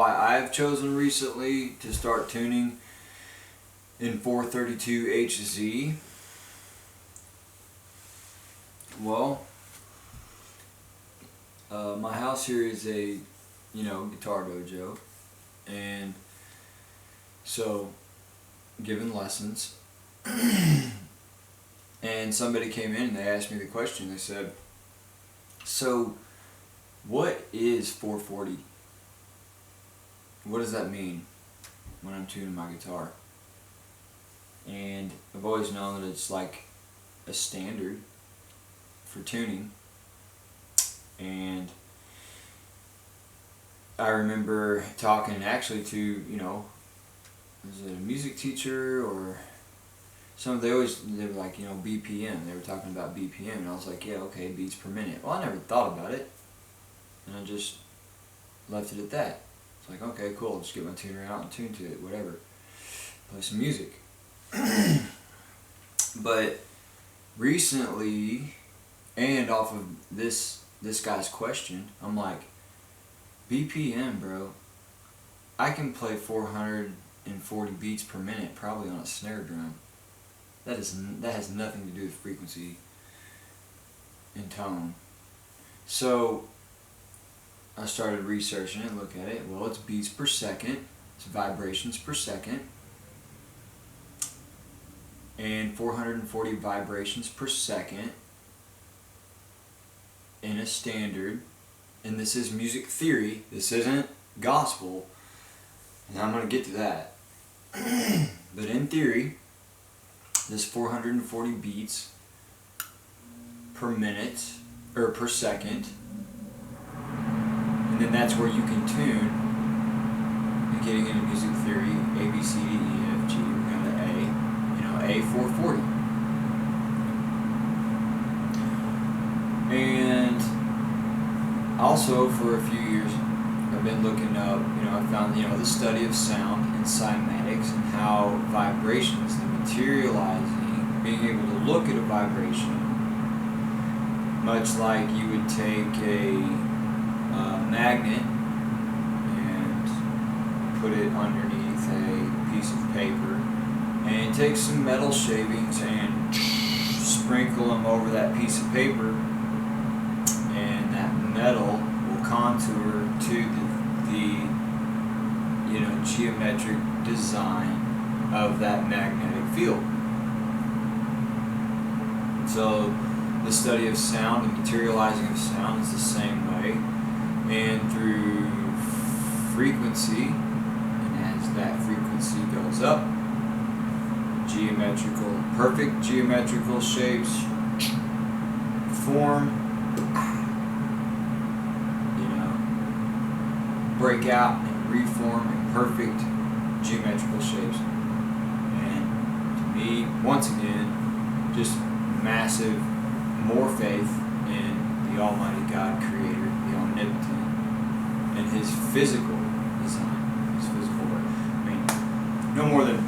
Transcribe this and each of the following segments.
why I've chosen recently to start tuning in 432 HZ. Well, my house here is a, guitar dojo, and so given lessons, and somebody came in and they asked me the question. They said, "So, what is 440? What does that mean when I'm tuning my guitar?" And I've always known that it's like a standard for tuning. And I remember talking actually to, was it a music teacher or they were like, BPM. They were talking about BPM, and I was like, yeah, okay, beats per minute. Well, I never thought about it, and I just left it at that. It's like, okay, cool, just get my tuner out and tune to it, whatever. Play some music. But recently, and off of this guy's question, I'm like, BPM, bro, I can play 440 beats per minute probably on a snare drum. That has nothing to do with frequency and tone. So I started researching it, look at it. Well, it's beats per second, it's vibrations per second, and 440 vibrations per second in a standard. And this is music theory, this isn't gospel, and I'm going to get to that. But in theory, this 440 beats per minute, or per second, and then that's where you can tune. And getting into music theory, A, B, C, D, E, F, G, we're going to A, A 440. And also for a few years I've been looking up, I found, the study of sound and cymatics, and how vibrations, the materializing, being able to look at a vibration, much like you would take a magnet and put it underneath a piece of paper, and take some metal shavings and sprinkle them over that piece of paper, and that metal will contour to the geometric design of that magnetic field. So the study of sound and materializing of sound is the same way, and through frequency, and as that frequency goes up, perfect geometrical shapes form, break out and reform in perfect geometrical shapes. And to me, once again, just massive, more faith in the Almighty God, Creator, the Omnipotent, and His physical design, His physical work. I mean, no more than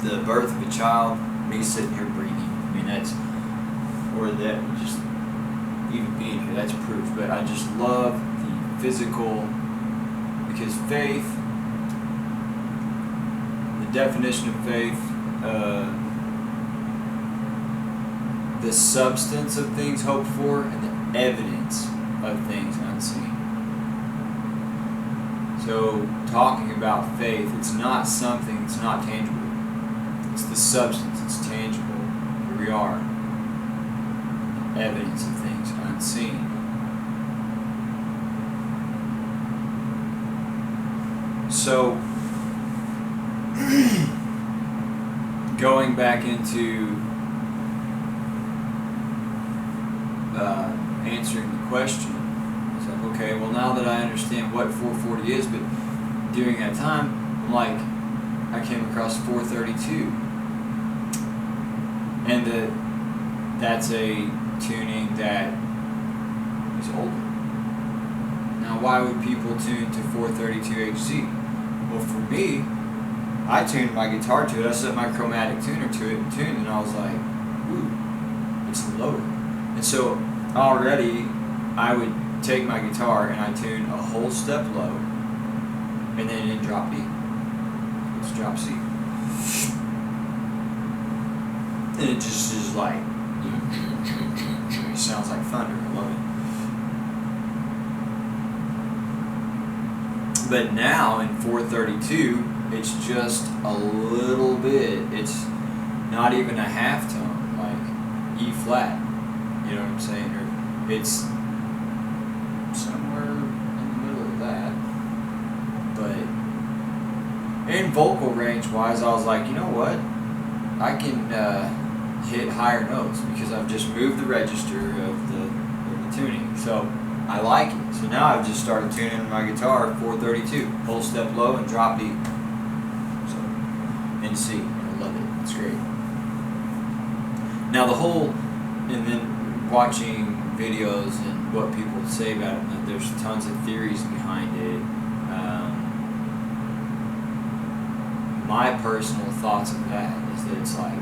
the birth of a child, me sitting here breathing. I mean, just even being here, that's proof. But I just love the physical, because faith, the definition of faith, the substance of things hoped for and the evidence of things unseen. So talking about faith, it's not something, it's not tangible. It's the substance, it's tangible. Here we are. Evidence of things unseen. So, going back into answering the question, it's like, okay, well, now that I understand what 440 is, but during that time, I'm like, I came across 432, and that's a tuning that is older. Now, why would people tune to 432 HZ? Well, for me, I tuned my guitar to it. I set my chromatic tuner to it and tuned, and I was like, ooh, it's lower. And so already I would take my guitar and I tune a whole step low, and then in drop D. It's drop C. And it just is like, it sounds like thunder. I love it. But now in 432, it's just a little bit. It's not even a half tone, like E flat. You know what I'm saying? Or it's somewhere in the middle of that. But in vocal range wise, I was like, you know what? I can hit higher notes because I've just moved the register of the tuning. So I like it. So now I've just started tuning my guitar 432, whole step low and drop D. So in C. I love it. It's great. Now the whole, and then watching videos and what people say about it, and there's tons of theories behind it. My personal thoughts of that is that it's like,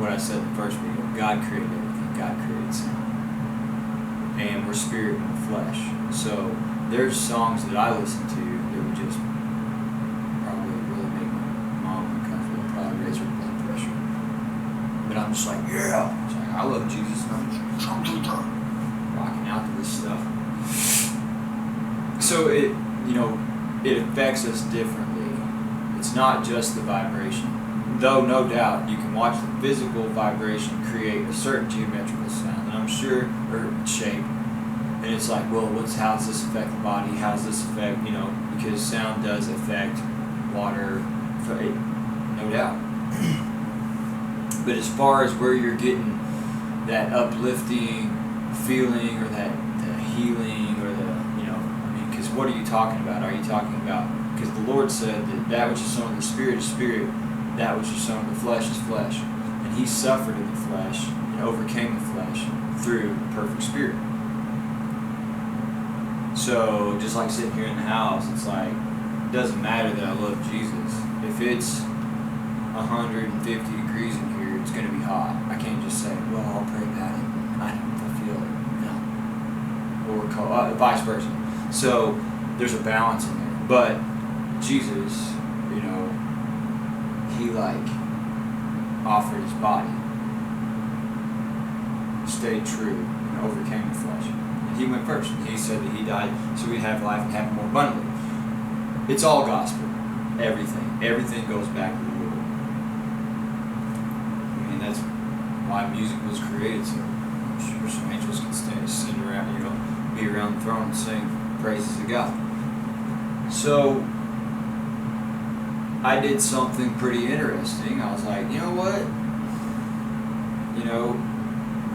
what I said in the first video, God created everything. God created sound. And we're spirit and we're flesh. So there's songs that I listen to that would just probably really make my mom uncomfortable, probably raise her blood pressure. But I'm just like, yeah. It's like, I love Jesus and I'm just rocking out to this stuff. So it affects us differently. It's not just the vibration. Though no doubt you can watch the physical vibration create a certain geometrical sound, and I'm sure, or shape, and it's like, well, how does this affect the body? How does this affect, because sound does affect water, no doubt. But as far as where you're getting that uplifting feeling or that healing or because what are you talking about? Are you talking about, because the Lord said that which is sown in the Spirit is spirit, that which is sown in the flesh is flesh. And He suffered in the flesh and overcame the flesh through the perfect Spirit. So just like sitting here in the house, it's like, it doesn't matter that I love Jesus. If it's 150 degrees in here, it's going to be hot. I can't just say, well, I'll pray about it. I don't feel it. No. Or vice versa. So there's a balance in there. But Jesus, He offered His body, stayed true, and overcame the flesh. And He went first. And He said that He died so we'd have life and have it more abundantly. It's all gospel. Everything goes back to the Lord. That's why music was created, so some angels can sit around, be around the throne and sing praises to God. So I did something pretty interesting. I was like, you know what?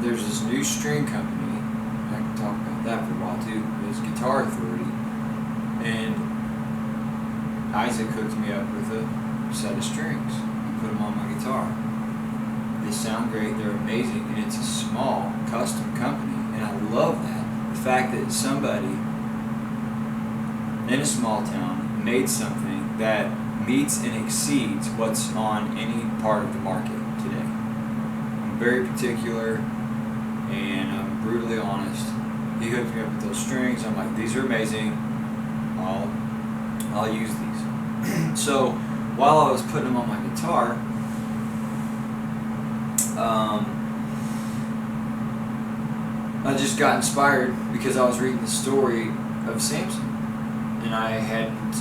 There's this new string company. I can talk about that for a while too. It's Guitar Authority. And Isaac hooked me up with a set of strings and put them on my guitar. They sound great. They're amazing. And it's a small, custom company. And I love that. The fact that somebody in a small town made something that meets and exceeds what's on any part of the market today. I'm very particular and I'm brutally honest. He hooked me up with those strings. I'm like, these are amazing. I'll use these. So while I was putting them on my guitar, I just got inspired because I was reading the story of Samson. And I hadn't,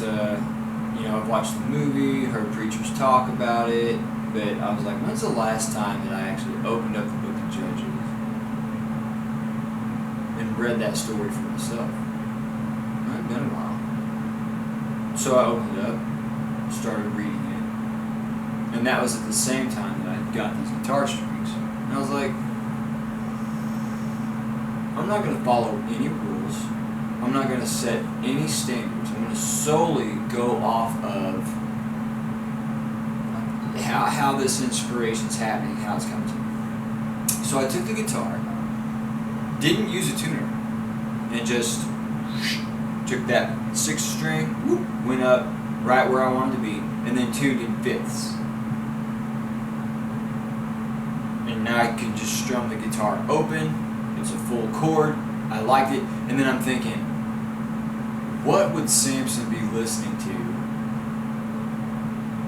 I've watched the movie, heard preachers talk about it, but I was like, when's the last time that I actually opened up the book of Judges and read that story for myself? It hadn't been a while. So I opened it up, started reading it, and that was at the same time that I got these guitar strings. And I was like, I'm not going to follow any rules. I'm not going to set any standards. I'm going to solely go off of how this inspiration's happening, how it's coming to me. So I took the guitar, didn't use a tuner, and just took that 6th string, went up right where I wanted to be, and then tuned in 5ths. And now I can just strum the guitar open. It's a full chord. I liked it. And then I'm thinking, what would Samson be listening to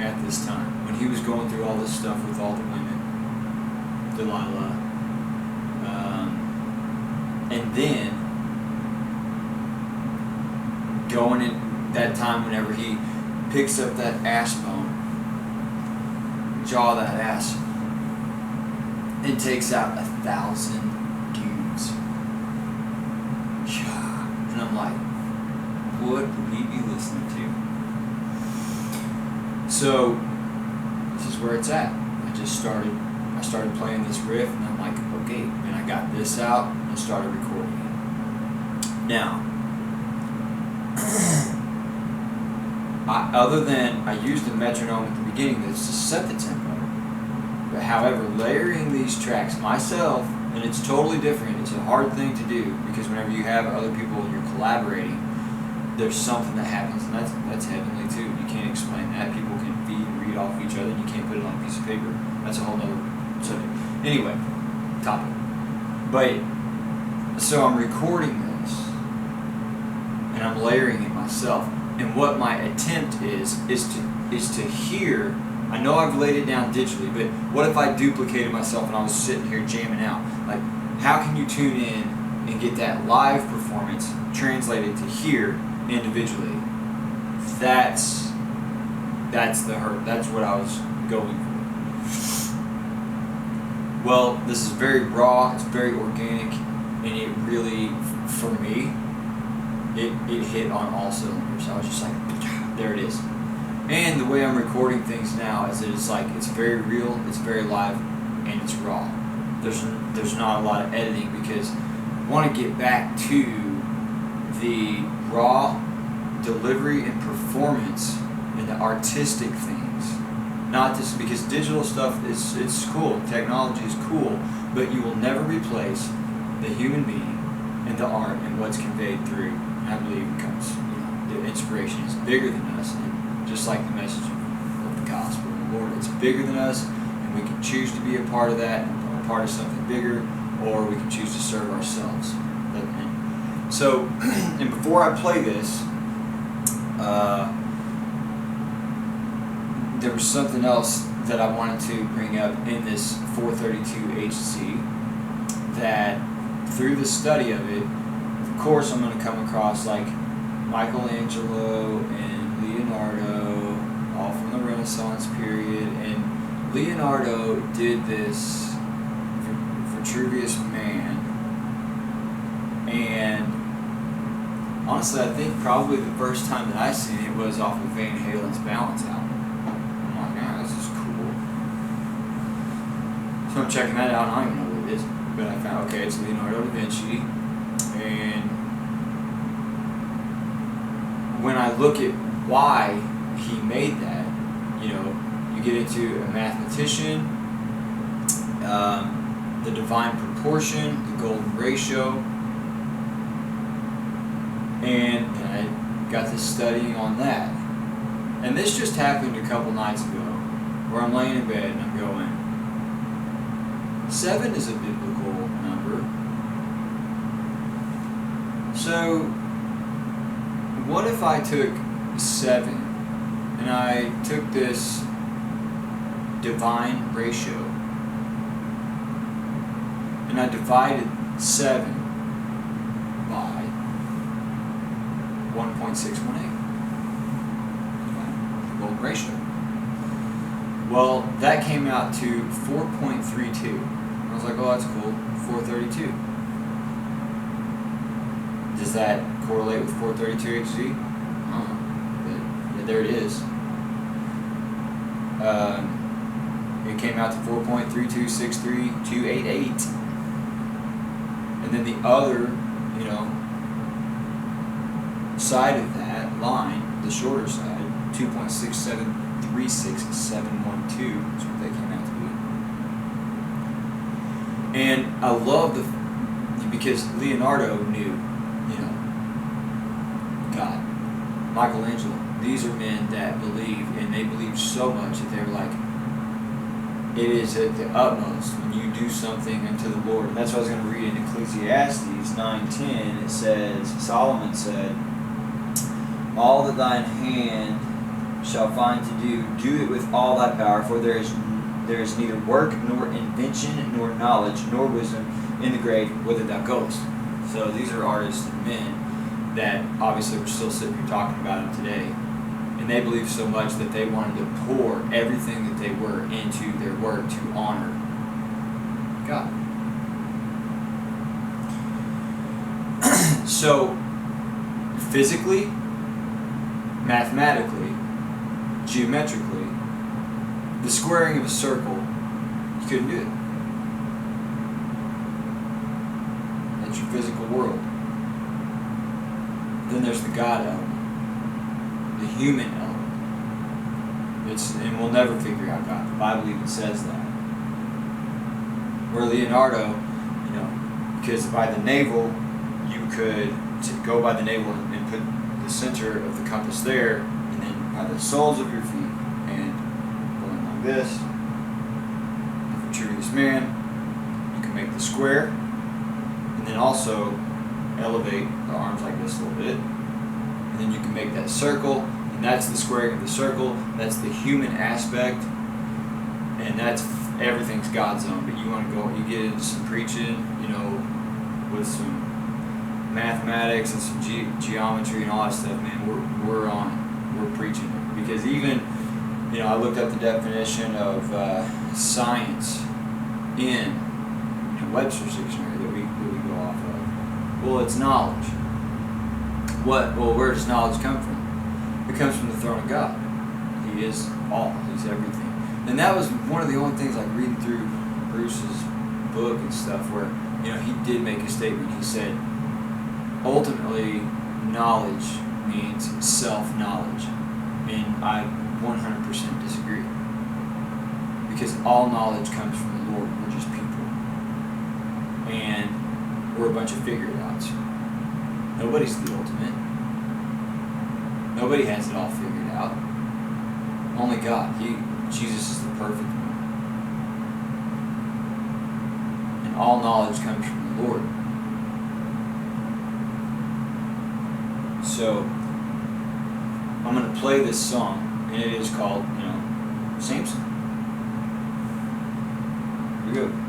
at this time when he was going through all this stuff with all the women, Delilah, and then going in that time whenever he picks up that ass bone, jaw that ass, and takes out 1,000 dudes. And I'm like, what would he be listening to? So this is where it's at. I started playing this riff, and I'm like, okay, and I got this out and started recording it. Now, other than I used a metronome at the beginning that's to set the tempo, but however, layering these tracks myself, and it's totally different. It's a hard thing to do because whenever you have other people and you're collaborating, there's something that happens, and that's heavenly too. You can't explain that. People can feed and read off each other, and you can't put it on a piece of paper. That's a whole other subject. Anyway, topic. But so I'm recording this, and I'm layering it myself. And what my attempt is to hear. I know I've laid it down digitally, but what if I duplicated myself and I was sitting here jamming out? Like, how can you tune in and get that live performance translated to here individually? That's the hurt. That's what I was going for. Well, this is very raw. It's very organic, and it really, for me, it hit on all cylinders. I was just like, there it is. And the way I'm recording things now is that it's very real, it's very live, and it's raw. There's not a lot of editing because I want to get back to the raw delivery and performance and the artistic things. Not just because digital stuff it's cool, technology is cool, but you will never replace the human being and the art and what's conveyed through. And I believe it comes, the inspiration is bigger than us. And just like the message of the gospel of the Lord, it's bigger than us, and we can choose to be a part of that, a part of something bigger, or we can choose to serve ourselves. So, and before I play this, there was something else that I wanted to bring up in this 432 HC, that through the study of it, of course I'm going to come across like Michelangelo and Leonardo, all from the Renaissance period, and Leonardo did this Vitruvius Man, and honestly I think probably the first time that I seen it was off of Van Halen's Balance album. I'm like, man, this is cool. So I'm checking that out, and I don't even know what it is, but I found, okay, it's Leonardo da Vinci, and when I look at why he made that, you get into a mathematician, the divine proportion, the golden ratio, and I got to studying on that. And this just happened a couple nights ago, where I'm laying in bed and I'm going, 7 is a biblical number. So what if I took 7 and I took this divine ratio and I divided 7 by 1.618, the golden ratio? Well, that came out to 4.32. I was like, oh, that's cool, 432. Does that correlate with 432 HZ? But there it is. It came out to 4.3263288. And then the other, side of that line, the shorter side, 2.6736712 is what they came out to be. And I love because Leonardo knew, God, Michelangelo, these are men that believe, and they believe so much that they're like, it is at the utmost when you do something unto the Lord. And that's what I was going to read in Ecclesiastes 9:10. It says, Solomon said, all that thine hand shall find to do, do it with all thy power, for there is neither work, nor invention, nor knowledge, nor wisdom in the grave whither thou goest. So these are artists and men that obviously we're still sitting here talking about them today. And they believed so much that they wanted to pour everything that they were into their work to honor God. So, physically, mathematically, geometrically, the squaring of a circle, you couldn't do it. That's your physical world. Then there's the God element, the human element. And we'll never figure out God. The Bible even says that. Where Leonardo, because by the navel, you could go by the navel and put the center of the compass there, and then by the soles of your feet, and going like this, the vitruvius man, you can make the square, and then also elevate the arms like this a little bit, and then you can make that circle, and that's the squaring of the circle. That's the human aspect, and that's everything's God's own. But you want to go, you get into some preaching, with some mathematics and some geometry and all that stuff, man, we're on it. We're preaching it. Because even, I looked up the definition of science in Webster's dictionary that we go off of. Well, it's knowledge. Where does knowledge come from? It comes from the throne of God. He is all. He's everything. And that was one of the only things, like reading through Bruce's book and stuff, where he did make a statement. He said, ultimately, knowledge means self-knowledge. And I 100% disagree. Because all knowledge comes from the Lord. We're just people. And we're a bunch of figure-outs. Nobody's the ultimate. Nobody has it all figured out. Only God. Jesus is the perfect one. And all knowledge comes from the Lord. So, I'm going to play this song, and it is called, Samson. Here we go.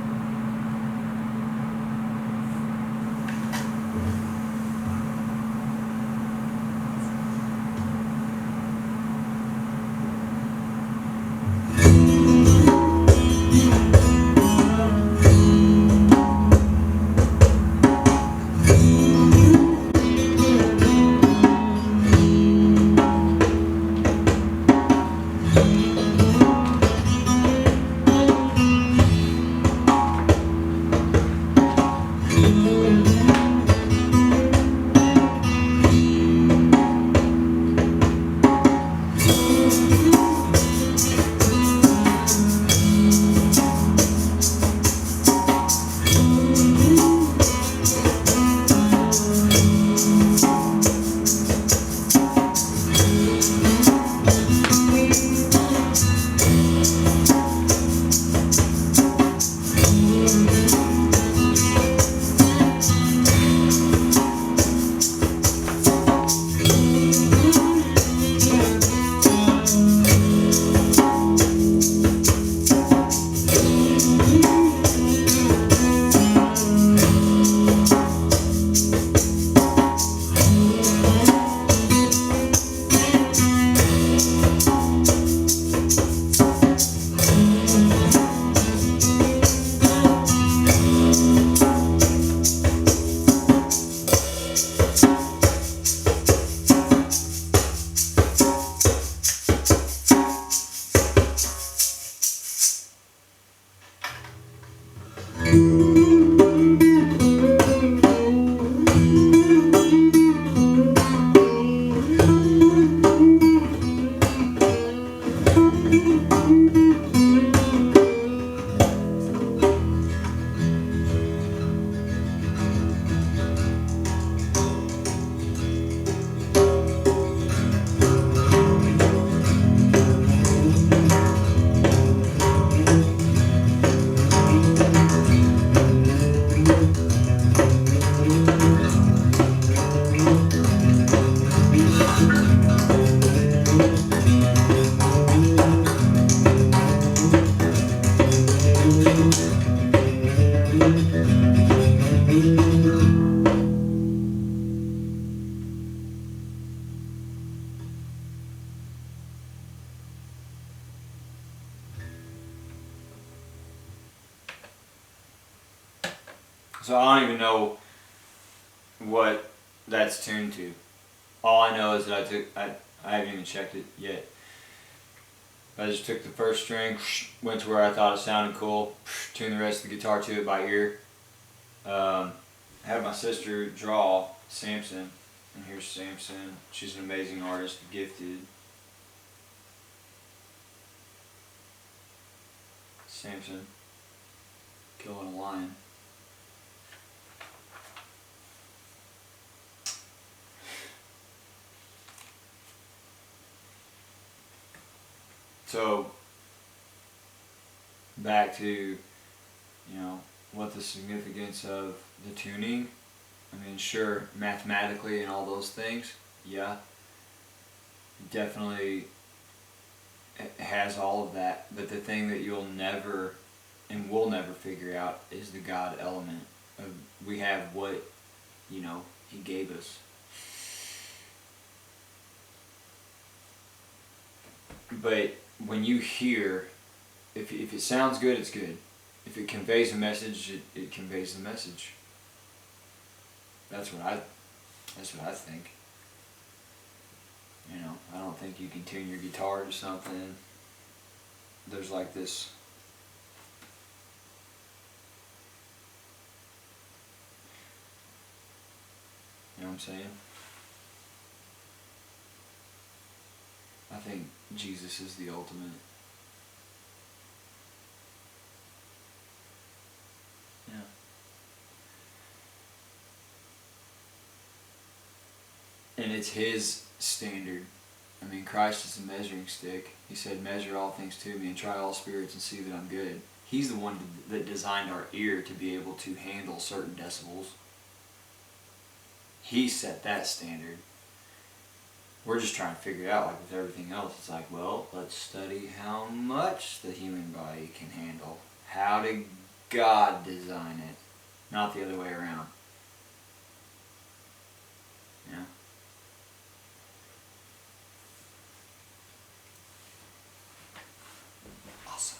So I don't even know what that's tuned to. All I know is that I haven't even checked it yet. I just took the first string, went to where I thought it sounded cool, tuned the rest of the guitar to it by ear. I had my sister draw Samson, and here's Samson. She's an amazing artist, gifted. Samson killing a lion. So back to, what the significance of the tuning. I mean, sure, mathematically and all those things, yeah, definitely has all of that. But the thing that you'll never and will never figure out is the God element of we have what, He gave us. But when you hear, if it sounds good, it's good. If it conveys a message, it conveys the message. That's what I think. I don't think you can tune your guitar to something. There's like this. You know what I'm saying? I think Jesus is the ultimate. Yeah. And it's His standard. I mean, Christ is the measuring stick. He said, measure all things to me and try all spirits and see that I'm good. He's the one that designed our ear to be able to handle certain decibels. He set that standard. We're just trying to figure it out, like with everything else. It's like, well, let's study how much the human body can handle. How did God design it? Not the other way around. Yeah. Awesome.